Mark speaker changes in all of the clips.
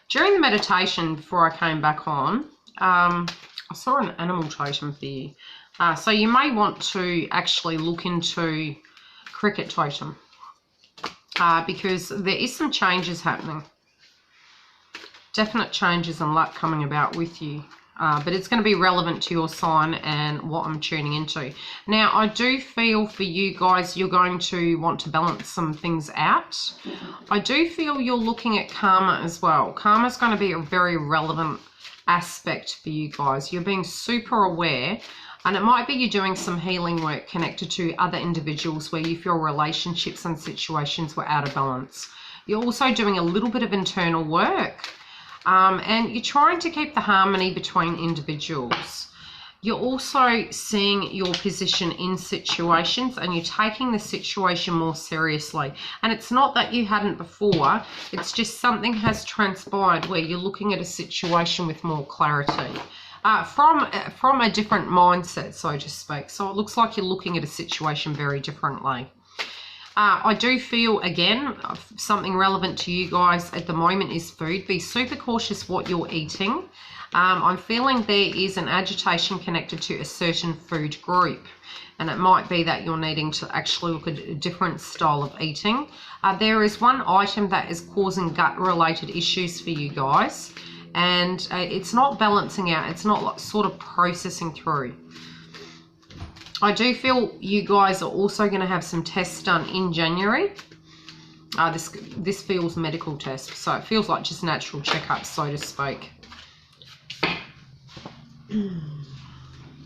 Speaker 1: During the meditation before I came back on, I saw an animal totem for you. So you may want to actually look into cricket totem because there is some changes happening. Definite changes and luck coming about with you. But it's going to be relevant to your sign and what I'm tuning into. Now, I do feel for you guys, you're going to want to balance some things out. I do feel you're looking at karma as well. Karma is going to be a very relevant aspect for you guys. You're being super aware, and it might be you're doing some healing work connected to other individuals where you feel relationships and situations were out of balance. You're also doing a little bit of internal work. And you're trying to keep the harmony between individuals. You're also seeing your position in situations and you're taking the situation more seriously. And it's not that you hadn't before, it's just something has transpired where you're looking at a situation with more clarity. From a different mindset, so to speak. So it looks like you're looking at a situation very differently. I do feel, again, something relevant to you guys at the moment is food. Be super cautious what you're eating. I'm feeling there is an agitation connected to a certain food group. And it might be that you're needing to actually look at a different style of eating. There is one item that is causing gut-related issues for you guys. And it's not balancing out. It's not like sort of processing through. I do feel you guys are also going to have some tests done in January. This feels medical tests, so it feels like just natural checkups, so to speak.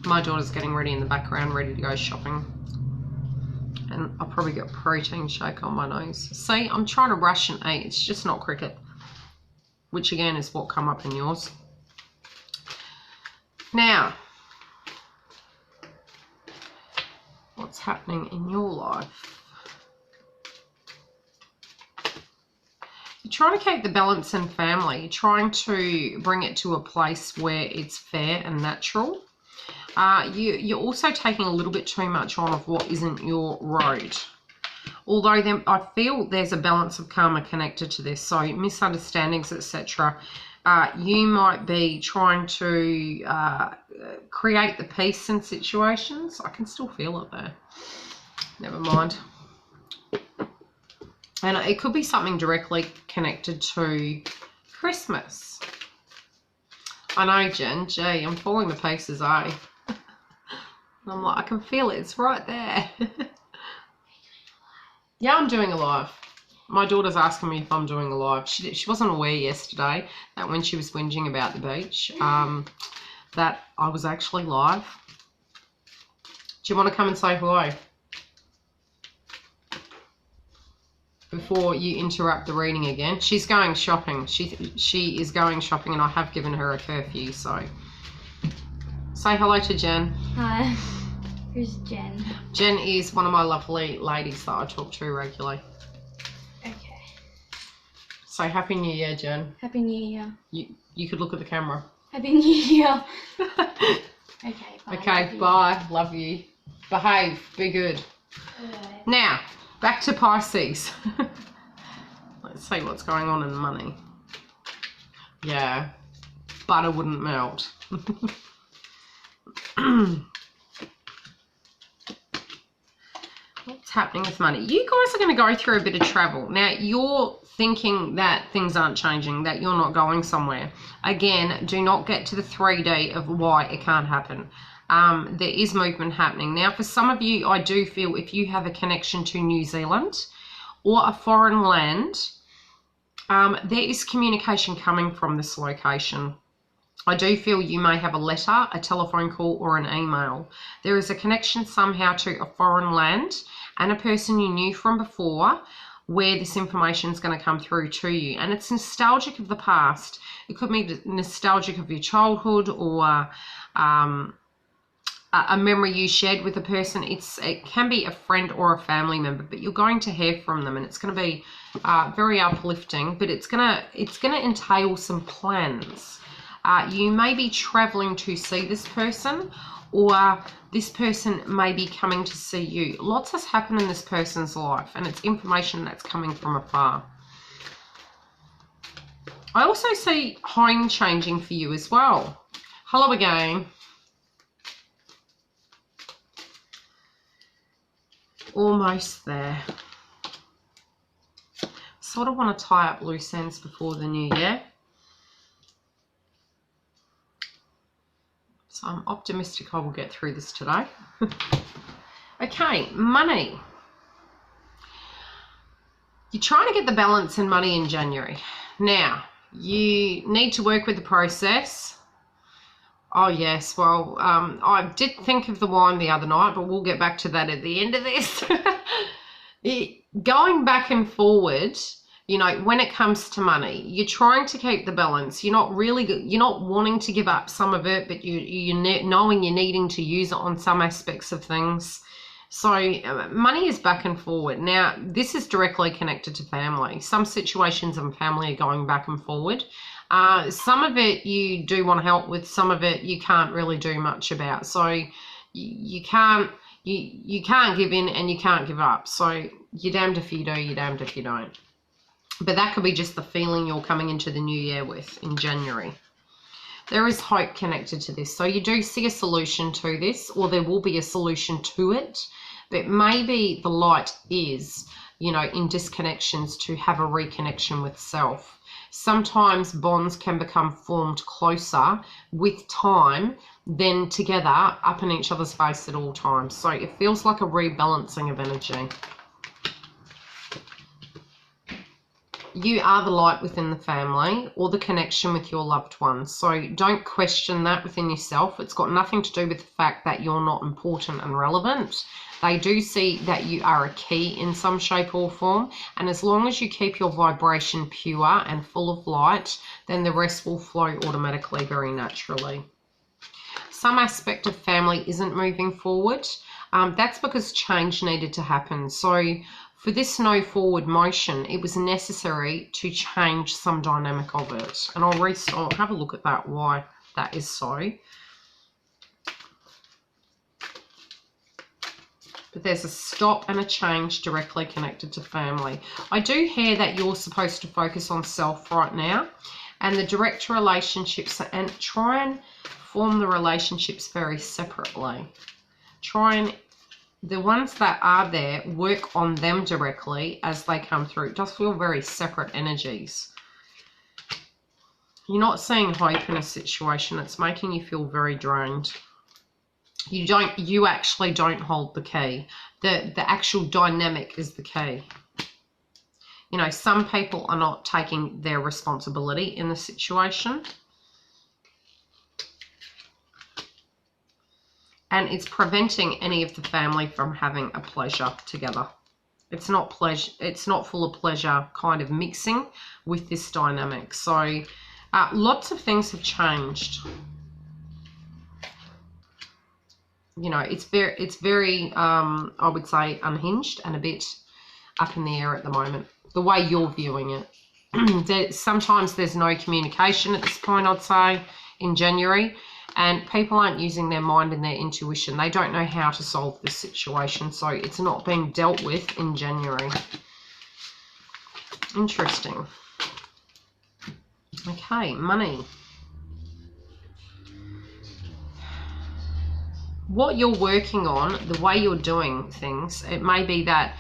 Speaker 1: My daughter's getting ready in the background, ready to go shopping. And I'll probably get protein shake on my nose. See, I'm trying to rush and eat. It's just not cricket, which again is what come up in yours. Now, what's happening in your life? You're trying to keep the balance in family. You're trying to bring it to a place where it's fair and natural. You're also taking a little bit too much on of what isn't your road. Although I feel there's a balance of karma connected to this. So misunderstandings, etc. You might be trying to create the peace in situations. I can still feel it there. Never mind. And it could be something directly connected to Christmas. I know, Jen. Gee, I'm falling the pieces, eh? And I'm like, I can feel it. It's right there. Yeah, I'm doing a live. My daughter's asking me if I'm doing a live. She wasn't aware yesterday that when she was whinging about the beach, that I was actually live. Do you want to come and say hello? Before you interrupt the reading again. She's going shopping. She is going shopping and I have given her a curfew, so. Say hello to Jen.
Speaker 2: Hi. Who's Jen?
Speaker 1: Jen is one of my lovely ladies that I talk to regularly.
Speaker 2: Okay.
Speaker 1: So Happy New Year, Jen.
Speaker 2: Happy New Year.
Speaker 1: You could look at the camera.
Speaker 2: Happy New Year. Okay, bye.
Speaker 1: Okay, bye. Love you. Behave. Be good.
Speaker 2: Alright.
Speaker 1: Now, back to Pisces. Let's see what's going on in the money. Yeah, butter wouldn't melt. What's happening with money? You guys are going to go through a bit of travel. Now, you're thinking that things aren't changing, that you're not going somewhere. Again, do not get to the 3D of why it can't happen. There is movement happening. Now, for some of you, I do feel if you have a connection to New Zealand or a foreign land, there is communication coming from this location. I do feel you may have a letter, a telephone call, or an email. There is a connection somehow to a foreign land and a person you knew from before where this information is going to come through to you. And it's nostalgic of the past. It could be nostalgic of your childhood or a memory you shared with a person. It can be a friend or a family member, but you're going to hear from them and it's going to be very uplifting, but it's going to entail some plans. You may be traveling to see this person, or this person may be coming to see you. Lots has happened in this person's life, and it's information that's coming from afar. I also see home changing for you as well. Hello again. Almost there. Sort of want to tie up loose ends before the new year. So I'm optimistic I will get through this today. Okay, money. You're trying to get the balance in money in January. Now, you need to work with the process. Oh, yes. Well, I did think of the wine the other night, but we'll get back to that at the end of this. Going back and forward, you know, when it comes to money, you're trying to keep the balance. You're not wanting to give up some of it, but you're knowing you're needing to use it on some aspects of things. So money is back and forward. Now, this is directly connected to family. Some situations in family are going back and forward. Some of it you do want to help with. Some of it you can't really do much about. So you can't give in and you can't give up. So you're damned if you do, you're damned if you don't. But that could be just the feeling you're coming into the new year with in January. There is hope connected to this. So you do see a solution to this, or there will be a solution to it. But maybe the light is, you know, in disconnections to have a reconnection with self. Sometimes bonds can become formed closer with time than together up in each other's face at all times. So it feels like a rebalancing of energy. You are the light within the family or the connection with your loved ones. So don't question that within yourself. It's got nothing to do with the fact that you're not important and relevant. They do see that you are a key in some shape or form. And as long as you keep your vibration pure and full of light, then the rest will flow automatically, very naturally. Some aspect of family isn't moving forward. That's because change needed to happen. So for this no forward motion, it was necessary to change some dynamic of it. And I'll have a look at that, why that is so. But there's a stop and a change directly connected to family. I do hear that you're supposed to focus on self right now and the direct relationships, and try and form the relationships very separately. The ones that are there, work on them directly as they come through. It does feel very separate energies. You're not seeing hope in a situation. It's making you feel very drained. You actually don't hold the key. The actual dynamic is the key. You know, some people are not taking their responsibility in the situation. And it's preventing any of the family from having a pleasure together. It's not full of pleasure kind of mixing with this dynamic. So lots of things have changed. You know, it's very I would say unhinged and a bit up in the air at the moment, the way you're viewing it. Sometimes there's no communication at this point, I'd say, in January. And people aren't using their mind and their intuition. They don't know how to solve this situation. So it's not being dealt with in January. Interesting. Okay, money. What you're working on, the way you're doing things, it may be that,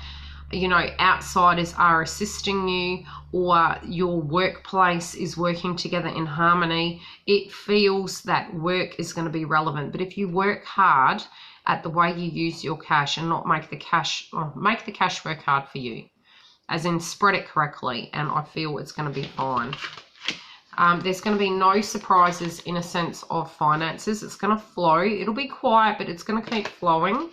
Speaker 1: you know, outsiders are assisting you, or your workplace is working together in harmony. It feels that work is going to be relevant. But if you work hard at the way you use your cash and not make the cash work hard for you, as in spread it correctly, and I feel it's going to be fine. There's going to be no surprises in a sense of finances. It's going to flow. It'll be quiet, but it's going to keep flowing.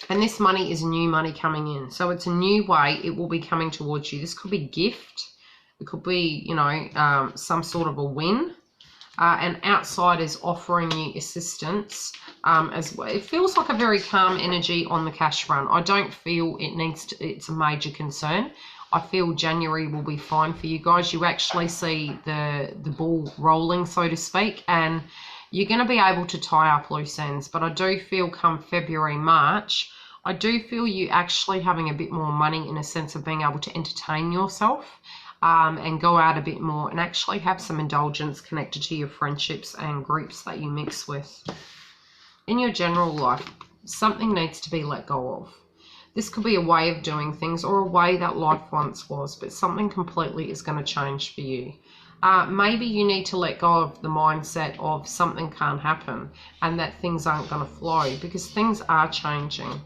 Speaker 1: And this money is new money coming in. So it's a new way it will be coming towards you. This could be gift. It could be, you know, some sort of a win. And outsiders offering you assistance as well. It feels like a very calm energy on the cash front. I don't feel it's a major concern. I feel January will be fine for you guys. You actually see the ball rolling, so to speak, and you're going to be able to tie up loose ends. But I do feel come February, March, I do feel you actually having a bit more money in a sense of being able to entertain yourself and go out a bit more and actually have some indulgence connected to your friendships and groups that you mix with. In your general life, something needs to be let go of. This could be a way of doing things or a way that life once was, but something completely is going to change for you. Maybe you need to let go of the mindset of something can't happen and that things aren't going to flow, because things are changing.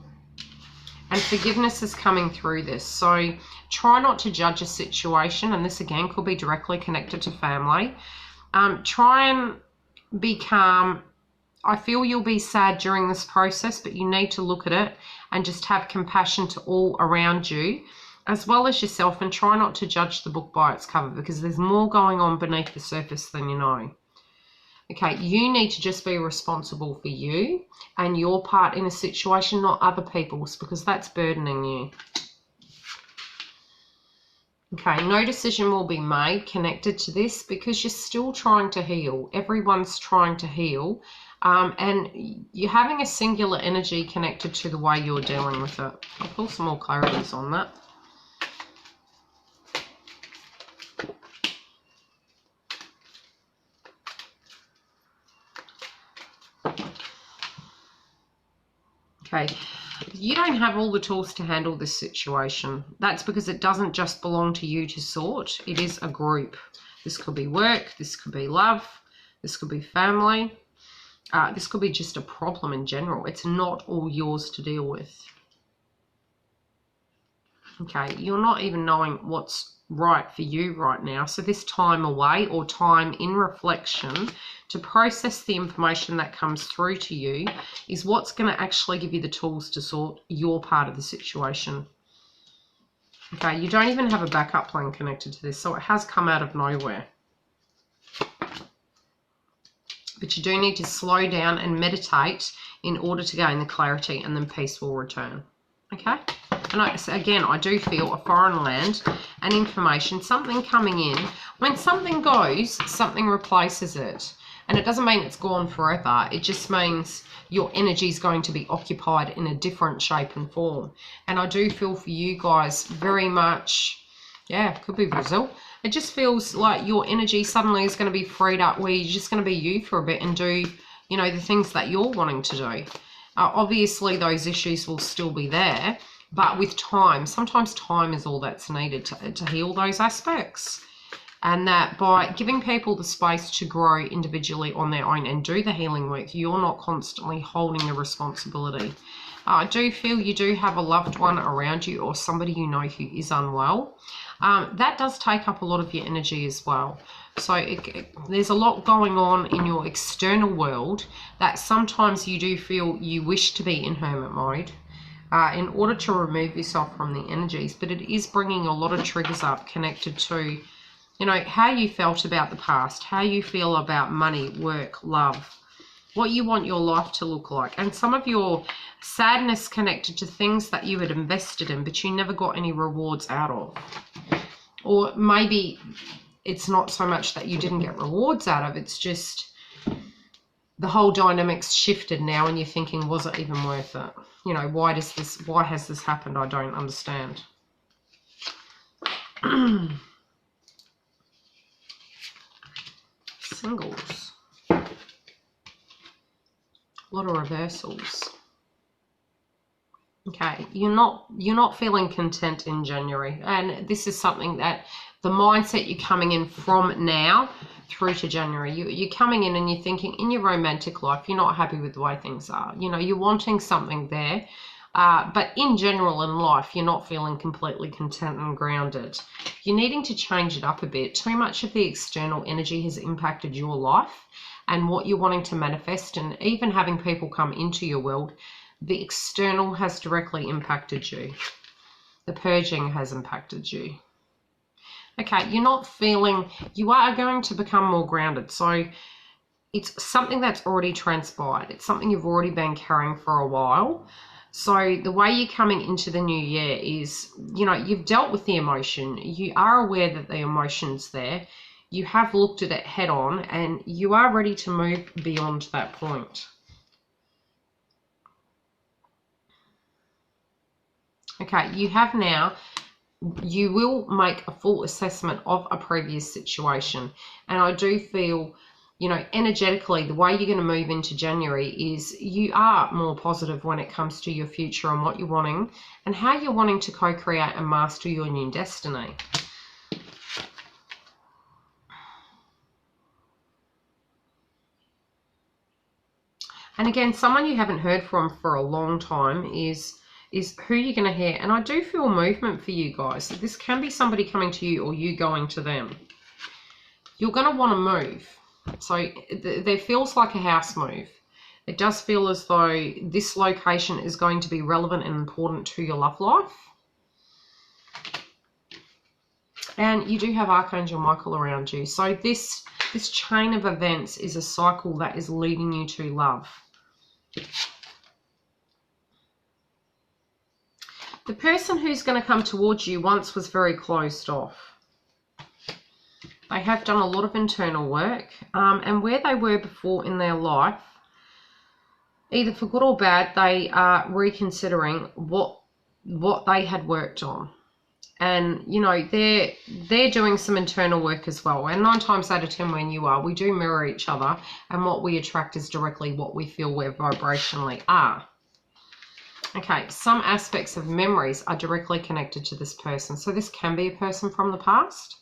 Speaker 1: And forgiveness is coming through this. So try not to judge a situation, and this again could be directly connected to family. Try and be calm. I feel you'll be sad during this process, but you need to look at it and just have compassion to all around you, as well as yourself, and try not to judge the book by its cover, because there's more going on beneath the surface than you know. Okay, you need to just be responsible for you and your part in a situation, not other people's, because that's burdening you. Okay, no decision will be made connected to this because you're still trying to heal. Everyone's trying to heal. And you're having a singular energy connected to the way you're dealing with it. I'll pull some more clarities on that. Okay, you don't have all the tools to handle this situation. That's because it doesn't just belong to you to sort. It is a group. This could be work, this could be love, this could be family. This could be just a problem in general. It's not all yours to deal with. Okay, you're not even knowing what's right for you right now. So this time away or time in reflection to process the information that comes through to you is what's going to actually give you the tools to sort your part of the situation. Okay, you don't even have a backup plan connected to this, so it has come out of nowhere. But you do need to slow down and meditate in order to gain the clarity, and then peace will return. Okay? And I do feel a foreign land and information, something coming in. When something goes, something replaces it. And it doesn't mean it's gone forever. It just means your energy is going to be occupied in a different shape and form. And I do feel for you guys very much, yeah, could be Brazil. It just feels like your energy suddenly is going to be freed up where you're just going to be you for a bit and do, you know, the things that you're wanting to do. Obviously, those issues will still be there, but with time, sometimes time is all that's needed to heal those aspects. And that by giving people the space to grow individually on their own and do the healing work, you're not constantly holding the responsibility. I do feel you do have a loved one around you or somebody you know who is unwell. That does take up a lot of your energy as well. So there's a lot going on in your external world that sometimes you do feel you wish to be in hermit mode in order to remove yourself from the energies. But it is bringing a lot of triggers up connected to, you know, how you felt about the past, how you feel about money, work, love, what you want your life to look like, and some of your sadness connected to things that you had invested in but you never got any rewards out of. Or maybe it's not so much that you didn't get rewards out of, it's just the whole dynamics shifted now and you're thinking, was it even worth it? You know, why has this happened? I don't understand. Singles. A lot of reversals. Okay, you're not feeling content in January, and this is something that the mindset you're coming in from now through to January, you're coming in and you're thinking in your romantic life, you're not happy with the way things are. You know, you're wanting something there, but in general in life, you're not feeling completely content and grounded. You're needing to change it up a bit. Too much of the external energy has impacted your life and what you're wanting to manifest, and even having people come into your world. The external has directly impacted you. The purging has impacted you. Okay, you're not feeling, you are going to become more grounded. So it's something that's already transpired. It's something you've already been carrying for a while. So the way you're coming into the new year is, you know, you've dealt with the emotion. You are aware that the emotion's there. You have looked at it head on and you are ready to move beyond that point. Okay, you have now, you will make a full assessment of a previous situation. And I do feel, you know, energetically, the way you're going to move into January is you are more positive when it comes to your future and what you're wanting and how you're wanting to co-create and master your new destiny. And again, someone you haven't heard from for a long time is who you're going to hear. And I do feel movement for you guys. This can be somebody coming to you or you going to them. You're going to want to move. So there feels like a house move. It does feel as though this location is going to be relevant and important to your love life. And you do have Archangel Michael around you. So this chain of events is a cycle that is leading you to love. The person who's going to come towards you once was very closed off. They have done a lot of internal work, and where they were before in their life, either for good or bad, they are reconsidering what they had worked on. And, you know, they're doing some internal work as well. And 9 times out of 10 when you are, we do mirror each other, and what we attract is directly what we feel we vibrationally are. Okay, some aspects of memories are directly connected to this person. So this can be a person from the past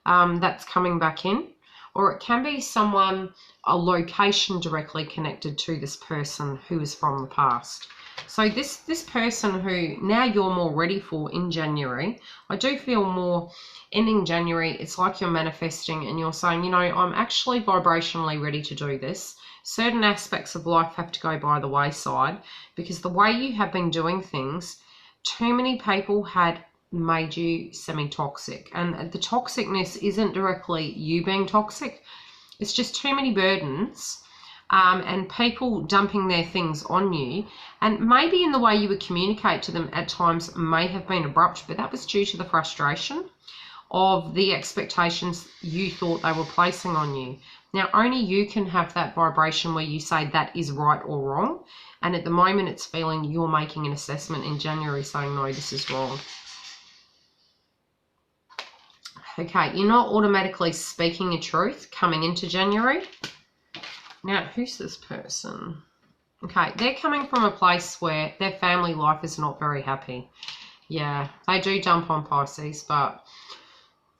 Speaker 1: that's coming back in, or it can be someone, a location directly connected to this person who is from the past. So this person who now you're more ready for in January, I do feel more ending January, it's like you're manifesting and you're saying, you know, I'm actually vibrationally ready to do this. Certain aspects of life have to go by the wayside because the way you have been doing things, too many people had made you semi-toxic. And the toxicness isn't directly you being toxic. It's just too many burdens and people dumping their things on you. And maybe in the way you would communicate to them at times may have been abrupt, but that was due to the frustration of the expectations you thought they were placing on you. Now, only you can have that vibration where you say that is right or wrong. And at the moment, it's feeling you're making an assessment in January saying, no, this is wrong. Okay, you're not automatically speaking your truth coming into January. Now, who's this person? Okay, they're coming from a place where their family life is not very happy. Yeah, they do dump on Pisces, but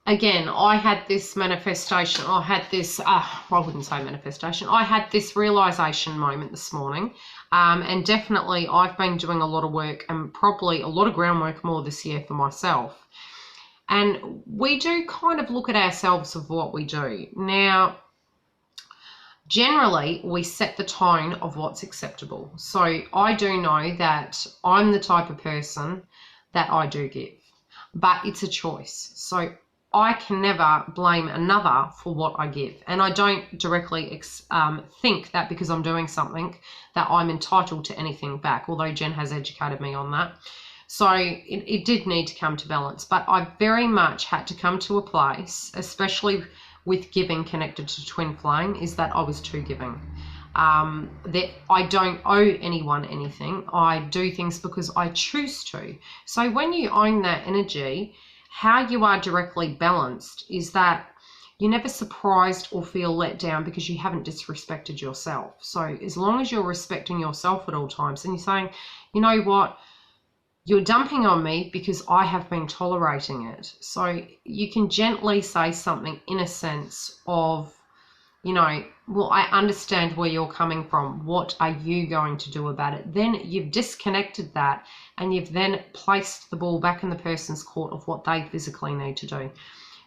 Speaker 1: again, I had this manifestation. I had this, I wouldn't say manifestation. I had this realization moment this morning. And definitely I've been doing a lot of work and probably a lot of groundwork more this year for myself. And we do kind of look at ourselves of what we do. Now, generally, we set the tone of what's acceptable. So I do know that I'm the type of person that I do give, but it's a choice. So I can never blame another for what I give. And I don't directly think that because I'm doing something that I'm entitled to anything back, although Jen has educated me on that. So it did need to come to balance, but I very much had to come to a place, especially with giving connected to twin flame, is that I was too giving. That I don't owe anyone anything. I do things because I choose to. So when you own that energy, how you are directly balanced is that you're never surprised or feel let down because you haven't disrespected yourself. So as long as you're respecting yourself at all times and you're saying, you know what, you're dumping on me because I have been tolerating it. So you can gently say something in a sense of, you know, well, I understand where you're coming from. What are you going to do about it? Then you've disconnected that and you've then placed the ball back in the person's court of what they physically need to do.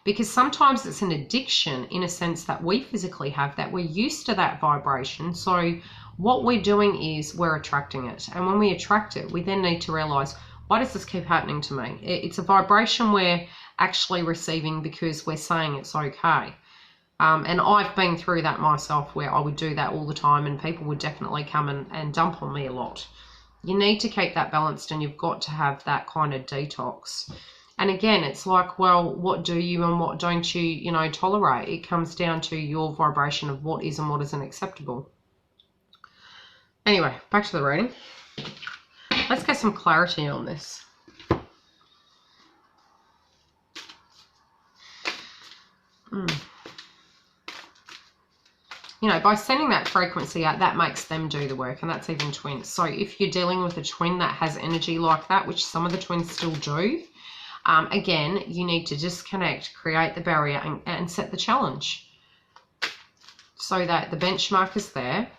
Speaker 1: Because sometimes it's an addiction in a sense that we physically have, that we're used to that vibration. So what we're doing is we're attracting it. And when we attract it, we then need to realize, why does this keep happening to me? It's a vibration we're actually receiving because we're saying it's okay. And I've been through that myself where I would do that all the time and people would definitely come and dump on me a lot. You need to keep that balanced and you've got to have that kind of detox. And again, it's like, well, what do you and what don't you, you know, tolerate? It comes down to your vibration of what is and what isn't acceptable. Anyway, back to the reading. Let's get some clarity on this. You know, by sending that frequency out, that makes them do the work, and that's even twins. So if you're dealing with a twin that has energy like that, which some of the twins still do, again, you need to disconnect, create the barrier, and set the challenge so that the benchmark is there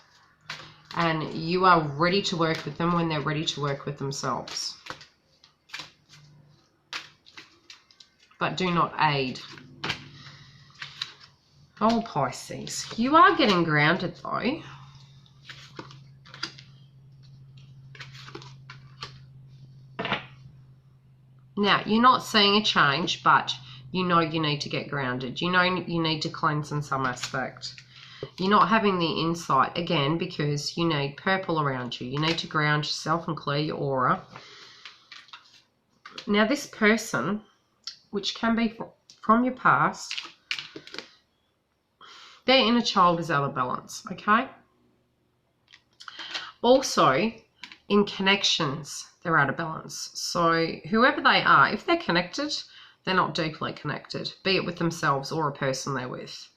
Speaker 1: and you are ready to work with them when they're ready to work with themselves. But do not aid. Oh, Pisces, you are getting grounded though. Now, you're not seeing a change, but you know you need to get grounded. You know you need to cleanse in some aspect. You're not having the insight, again, because you need purple around you. You need to ground yourself and clear your aura. Now, this person, which can be from your past, their inner child is out of balance, okay? Also, in connections, they're out of balance. So whoever they are, if they're connected, they're not deeply connected, be it with themselves or a person they're with.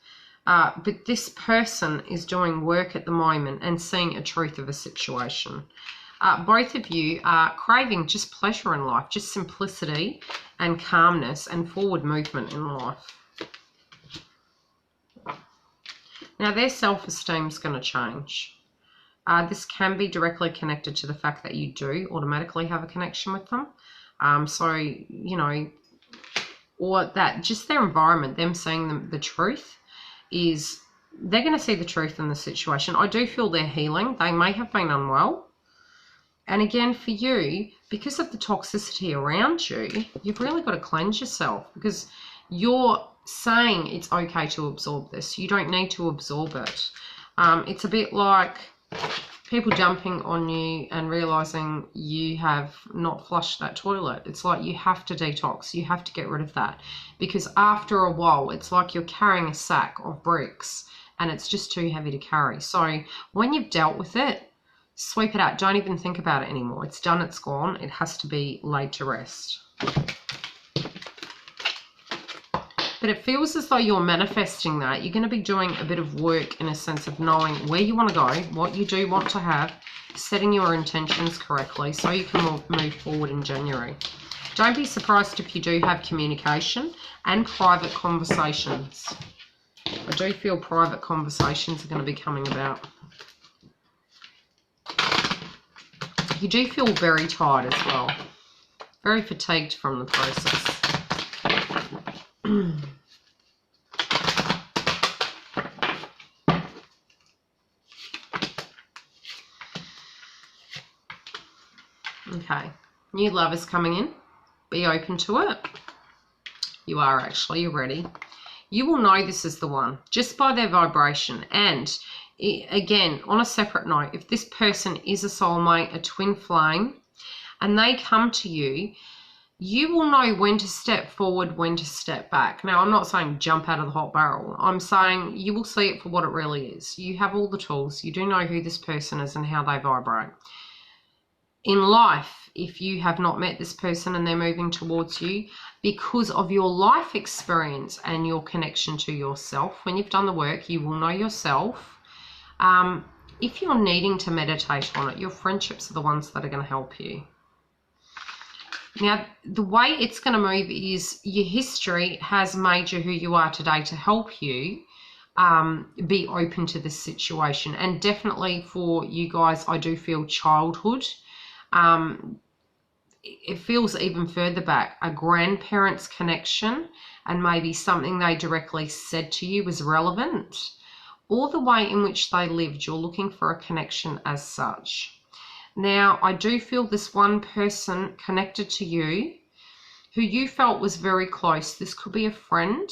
Speaker 1: But this person is doing work at the moment and seeing a truth of a situation. Both of you are craving just pleasure in life, just simplicity and calmness and forward movement in life. Now, their self-esteem is going to change. This can be directly connected to the fact that you do automatically have a connection with them. So, you know, or that just their environment, them seeing the truth, is they're going to see the truth in the situation. I do feel they're healing. They may have been unwell. And again, for you, because of the toxicity around you, you've really got to cleanse yourself, because you're saying it's okay to absorb this. You don't need to absorb it. It's a bit like people jumping on you and realizing you have not flushed that toilet. It's like you have to detox. You have to get rid of that, because after a while, it's like you're carrying a sack of bricks and it's just too heavy to carry. So when you've dealt with it, sweep it out. Don't even think about it anymore. It's done. It's gone. It has to be laid to rest. But it feels as though you're manifesting that. You're going to be doing a bit of work in a sense of knowing where you want to go, what you do want to have, setting your intentions correctly so you can move forward in January. Don't be surprised if you do have communication and private conversations. I do feel private conversations are going to be coming about. You do feel very tired as well. Very fatigued from the process. Okay, new love is coming in. Be open to it. You are actually, you're ready. You will know this is the one just by their vibration. And again, on a separate note, if this person is a soulmate, a twin flame, and they come to you, you will know when to step forward, when to step back. Now, I'm not saying jump out of the hot barrel. I'm saying you will see it for what it really is. You have all the tools. You do know who this person is and how they vibrate. In life, if you have not met this person and they're moving towards you, because of your life experience and your connection to yourself, when you've done the work, you will know yourself. If you're needing to meditate on it, your friendships are the ones that are going to help you. Now, the way it's going to move is your history has made you who you are today to help you be open to this situation. And definitely for you guys, I do feel childhood. It feels even further back, a grandparent's connection, and maybe something they directly said to you was relevant, or the way in which they lived. You're looking for a connection as such. Now, I do feel this one person connected to you who you felt was very close. This could be a friend.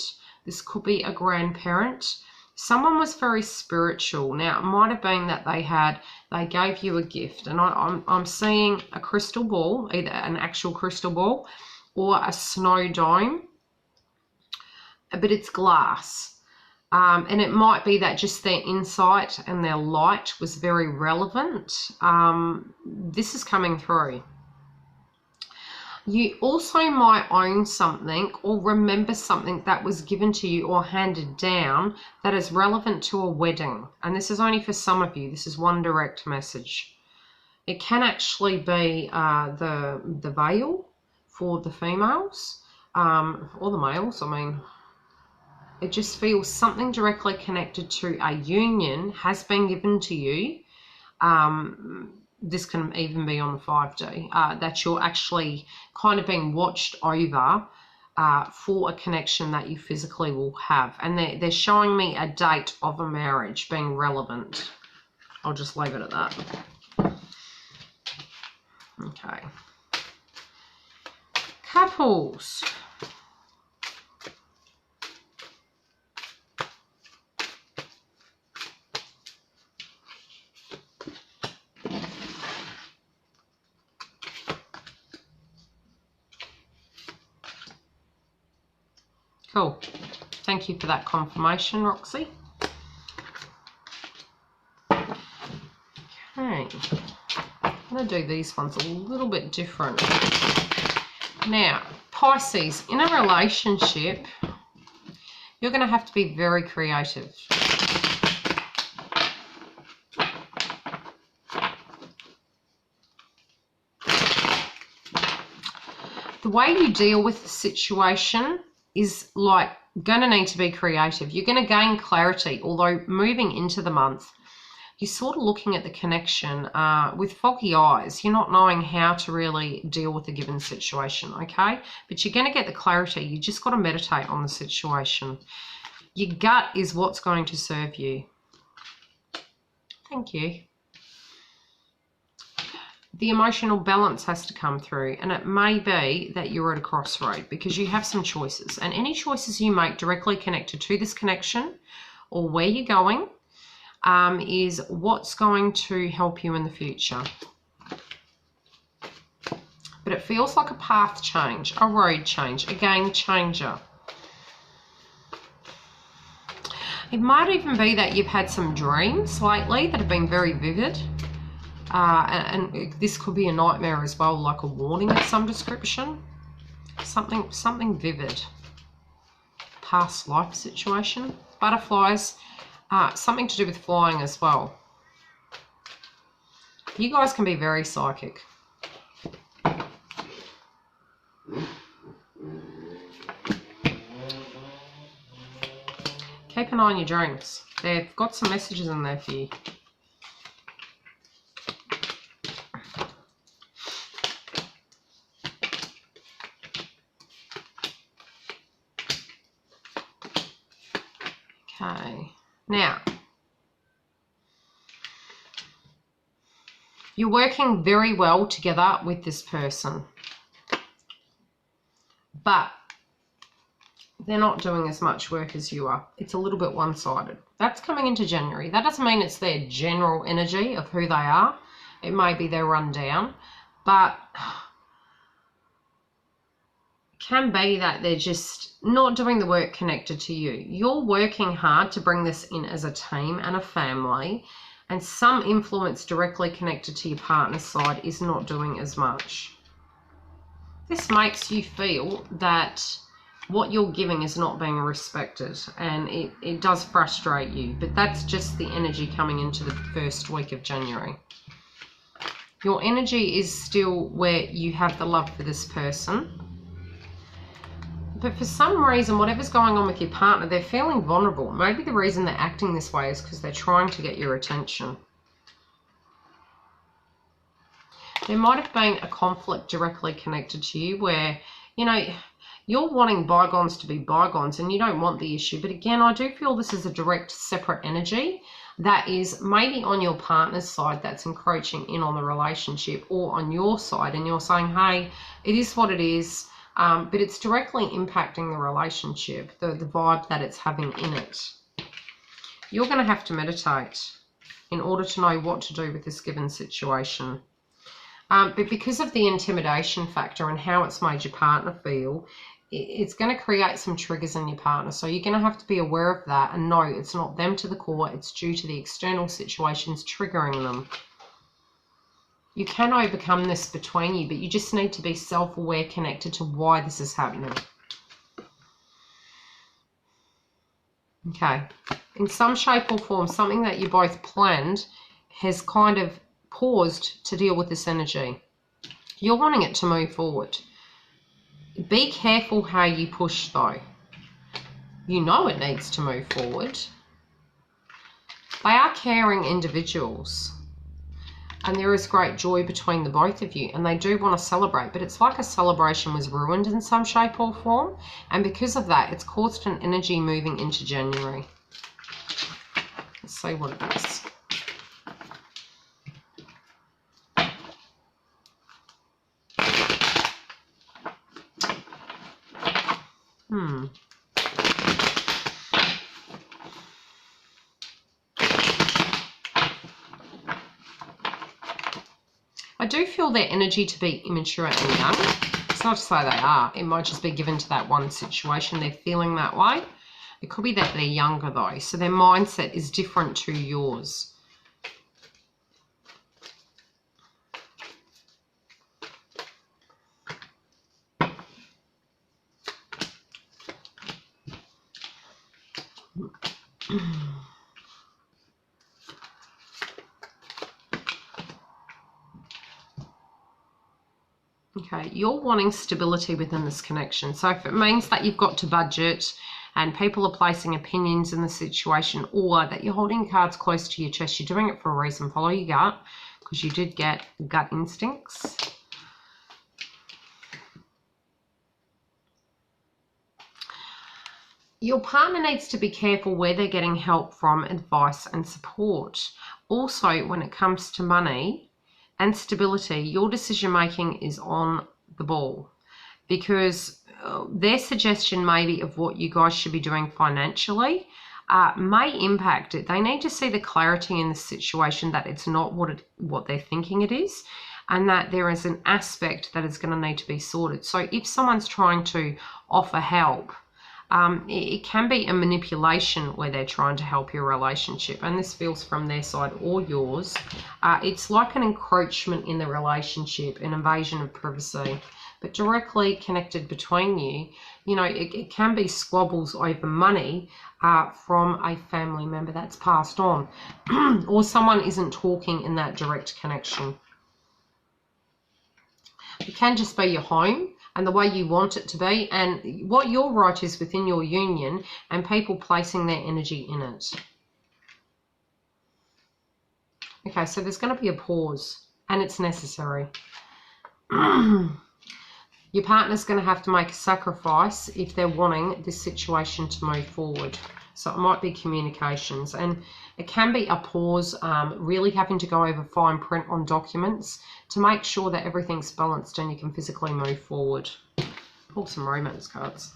Speaker 1: This could be a grandparent. Someone was very spiritual. Now, it might have been that they gave you a gift. And I'm seeing a crystal ball, either an actual crystal ball or a snow dome, but it's glass. And it might be that just their insight and their light was very relevant. This is coming through. You also might own something or remember something that was given to you or handed down that is relevant to a wedding. And this is only for some of you. This is one direct message. It can actually be the veil for the females or the males. I mean, it just feels something directly connected to a union has been given to you. This can even be on the 5D, that you're actually kind of being watched over for a connection that you physically will have. And they're showing me a date of a marriage being relevant. I'll just leave it at that. Okay. Couples. Cool. Thank you for that confirmation, Roxy. Okay. I'm going to do these ones a little bit different. Now, Pisces, in a relationship, you're going to have to be very creative. The way you deal with the situation is like going to need to be creative. You're going to gain clarity, although moving into the month, you're sort of looking at the connection with foggy eyes. You're not knowing how to really deal with a given situation, okay? But you're going to get the clarity. You just got to meditate on the situation. Your gut is what's going to serve you. Thank you. The emotional balance has to come through, and it may be that you're at a crossroad because you have some choices, and any choices you make directly connected to this connection or where you're going is what's going to help you in the future. But it feels like a path change, a road change, a game changer. It might even be that you've had some dreams lately that have been very vivid. And this could be a nightmare as well, like a warning of some description. Something vivid. Past life situation. Butterflies. Something to do with flying as well. You guys can be very psychic. Keep an eye on your dreams. They've got some messages in there for you. Okay, now, you're working very well together with this person, but they're not doing as much work as you are. It's a little bit one-sided. That's coming into January. That doesn't mean it's their general energy of who they are. It may be they're run down, but it can be that they're just not doing the work connected to you. You're working hard to bring this in as a team and a family, and some influence directly connected to your partner's side is not doing as much. This makes you feel that what you're giving is not being respected, and it does frustrate you, but that's just the energy coming into the first week of January. Your energy is still where you have the love for this person, but for some reason, whatever's going on with your partner, they're feeling vulnerable. Maybe the reason they're acting this way is because they're trying to get your attention. There might have been a conflict directly connected to you where, you know, you're wanting bygones to be bygones and you don't want the issue. But again, I do feel this is a direct separate energy that is maybe on your partner's side that's encroaching in on the relationship, or on your side, and you're saying, hey, it is what it is. But it's directly impacting the relationship, the vibe that it's having in it. You're going to have to meditate in order to know what to do with this given situation. But because of the intimidation factor and how it's made your partner feel, it's going to create some triggers in your partner. So you're going to have to be aware of that and know it's not them to the core, it's due to the external situations triggering them. You can overcome this between you, but you just need to be self-aware, connected to why this is happening. Okay. In some shape or form, something that you both planned has kind of paused to deal with this energy. You're wanting it to move forward. Be careful how you push, though. You know it needs to move forward. They are caring individuals. And there is great joy between the both of you, and they do want to celebrate, but it's like a celebration was ruined in some shape or form, and because of that, it's caused an energy moving into January. Let's see what it is. I do feel their energy to be immature and young. It's not to say they are. It might just be given to that one situation. They're feeling that way. It could be that they're younger, though. So their mindset is different to yours. Okay, you're wanting stability within this connection. So if it means that you've got to budget and people are placing opinions in the situation, or that you're holding cards close to your chest, you're doing it for a reason. Follow your gut, because you did get gut instincts. Your partner needs to be careful where they're getting help from, advice and support. Also, when it comes to money and stability, your decision making is on the ball, because their suggestion maybe of what you guys should be doing financially may impact it. They need to see the clarity in the situation, that it's not what they're thinking it is, and that there is an aspect that is going to need to be sorted. So if someone's trying to offer help, it can be a manipulation where they're trying to help your relationship, and this feels from their side or yours. It's like an encroachment in the relationship, an invasion of privacy, but directly connected between you. You know, it can be squabbles over money from a family member that's passed on, or someone isn't talking in that direct connection. It can just be your home and the way you want it to be, and what your right is within your union, and people placing their energy in it. Okay, so there's going to be a pause, and it's necessary. Your partner's going to have to make a sacrifice if they're wanting this situation to move forward. So it might be communications, and it can be a pause, really having to go over fine print on documents to make sure that everything's balanced and you can physically move forward. Pull some romance cards.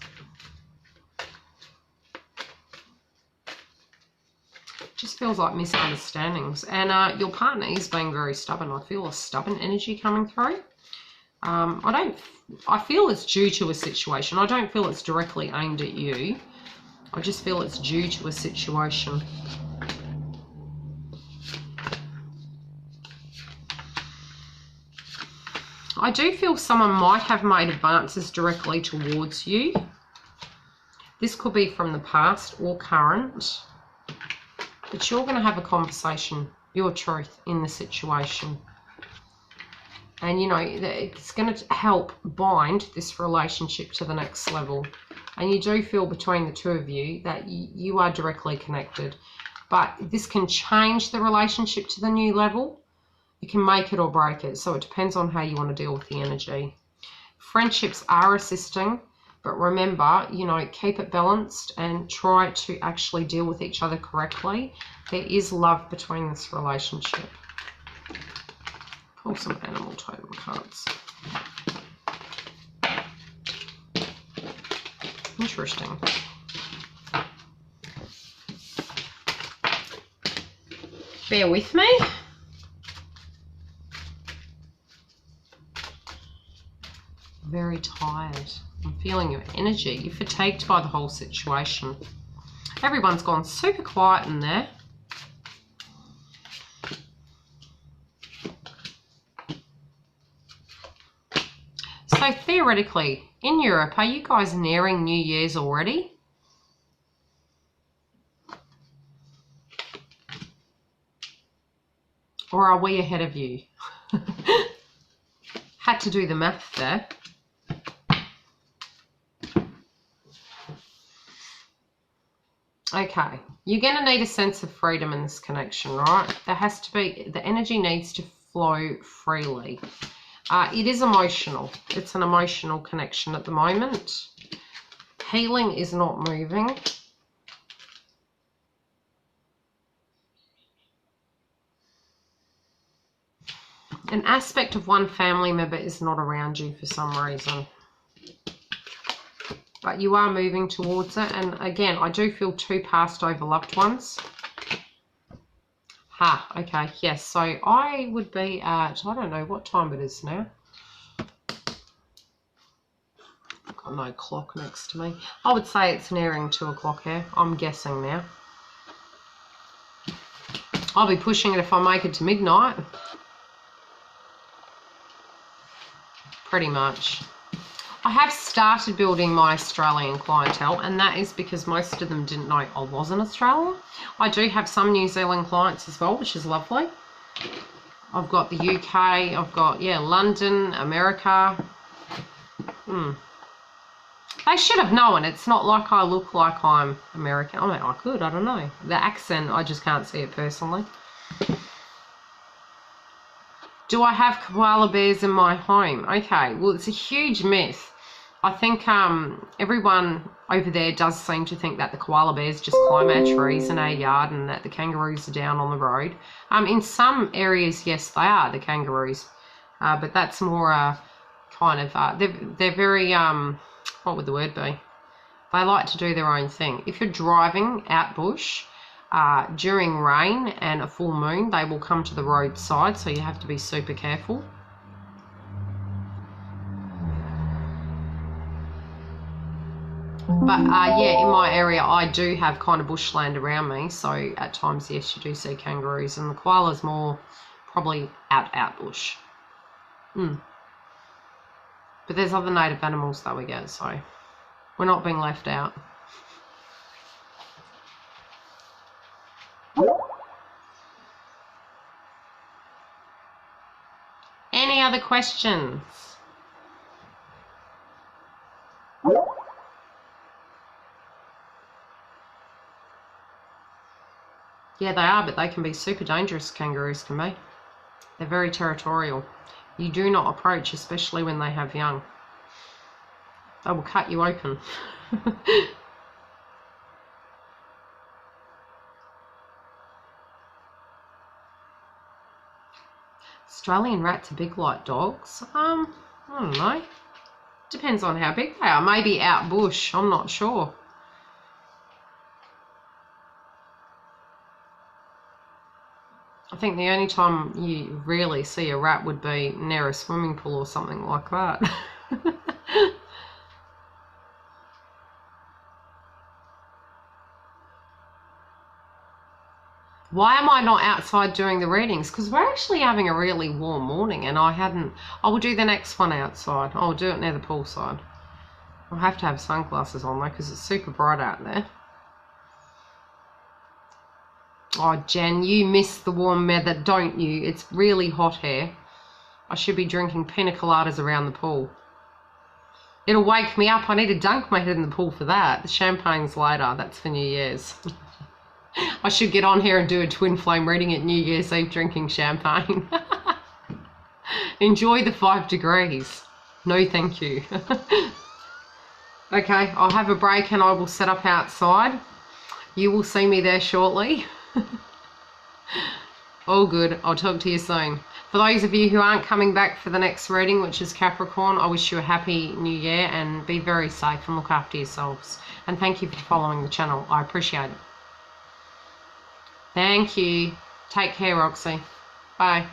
Speaker 1: Just feels like misunderstandings, and your partner is being very stubborn. I feel a stubborn energy coming through. I feel it's due to a situation. I don't feel it's directly aimed at you. I just feel it's due to a situation. I do feel someone might have made advances directly towards you. This could be from the past or current, but you're going to have a conversation, your truth in the situation. And, you know, it's going to help bind this relationship to the next level. And you do feel between the two of you that you are directly connected. But this can change the relationship to the new level. It can make it or break it. So it depends on how you want to deal with the energy. Friendships are assisting. But remember, you know, keep it balanced and try to actually deal with each other correctly. There is love between this relationship. Pull some animal totem cards. Interesting. Bear with me. Very tired. I'm feeling your energy. You're fatigued by the whole situation. Everyone's gone super quiet in there. So theoretically, in Europe, are you guys nearing New Year's already? Or are we ahead of you? Had to do the math there. Okay, you're going to need a sense of freedom in this connection, right? There has to be, the energy needs to flow freely. It is emotional. It's an emotional connection at the moment. Healing is not moving. An aspect of one family member is not around you for some reason. But you are moving towards it. And again, I do feel 2 passed over loved ones. Okay, yes. So I would be at, I don't know what time it is now. I've got no clock next to me. I would say it's nearing 2 o'clock here. I'm guessing now. I'll be pushing it if I make it to midnight. Pretty much. I have started building my Australian clientele, and that is because most of them didn't know I was an Australian. I do have some New Zealand clients as well, which is lovely. I've got the UK, I've got, yeah, London, America. They should have known. It's not like I look like I'm American. I mean, I could, I don't know. The accent, I just can't see it personally. Do I have koala bears in my home? Okay, well, it's a huge myth. I think everyone over there does seem to think that the koala bears just climb our trees in our yard and that the kangaroos are down on the road. In some areas, yes, they are, the kangaroos. But that's more kind of, they're very, what would the word be? They like to do their own thing. If you're driving out bush, during rain and a full moon, they will come to the roadside, so you have to be super careful. But yeah, in my area, I do have kind of bushland around me, so at times, yes, you do see kangaroos, and the koala's more probably out bush. But there's other native animals that we get, so we're not being left out. Any other questions? Yeah, they are, but they can be super dangerous, kangaroos can be. They're very territorial. You do not approach, especially when they have young. They will cut you open. Australian rats are big like dogs. I don't know. Depends on how big they are. Maybe out bush, I'm not sure. I think the only time you really see a rat would be near a swimming pool or something like that. Why am I not outside doing the readings? Because we're actually having a really warm morning, and I will do the next one outside. I'll do it near the poolside. I'll have to have sunglasses on though, because it's super bright out there. Oh, Jen, you miss the warm weather, don't you? It's really hot here. I should be drinking pina coladas around the pool. It'll wake me up. I need to dunk my head in the pool for that. The champagne's later. That's for New Year's. I should get on here and do a twin flame reading at New Year's Eve drinking champagne. Enjoy the 5 degrees. No, thank you. Okay, I'll have a break and I will set up outside. You will see me there shortly. All good. I'll talk to you soon. For those of you who aren't coming back for the next reading, which is Capricorn, I wish you a happy new year and be very safe and look after yourselves. And thank you for following the channel. I appreciate it. Thank you. Take care, Roxy. Bye.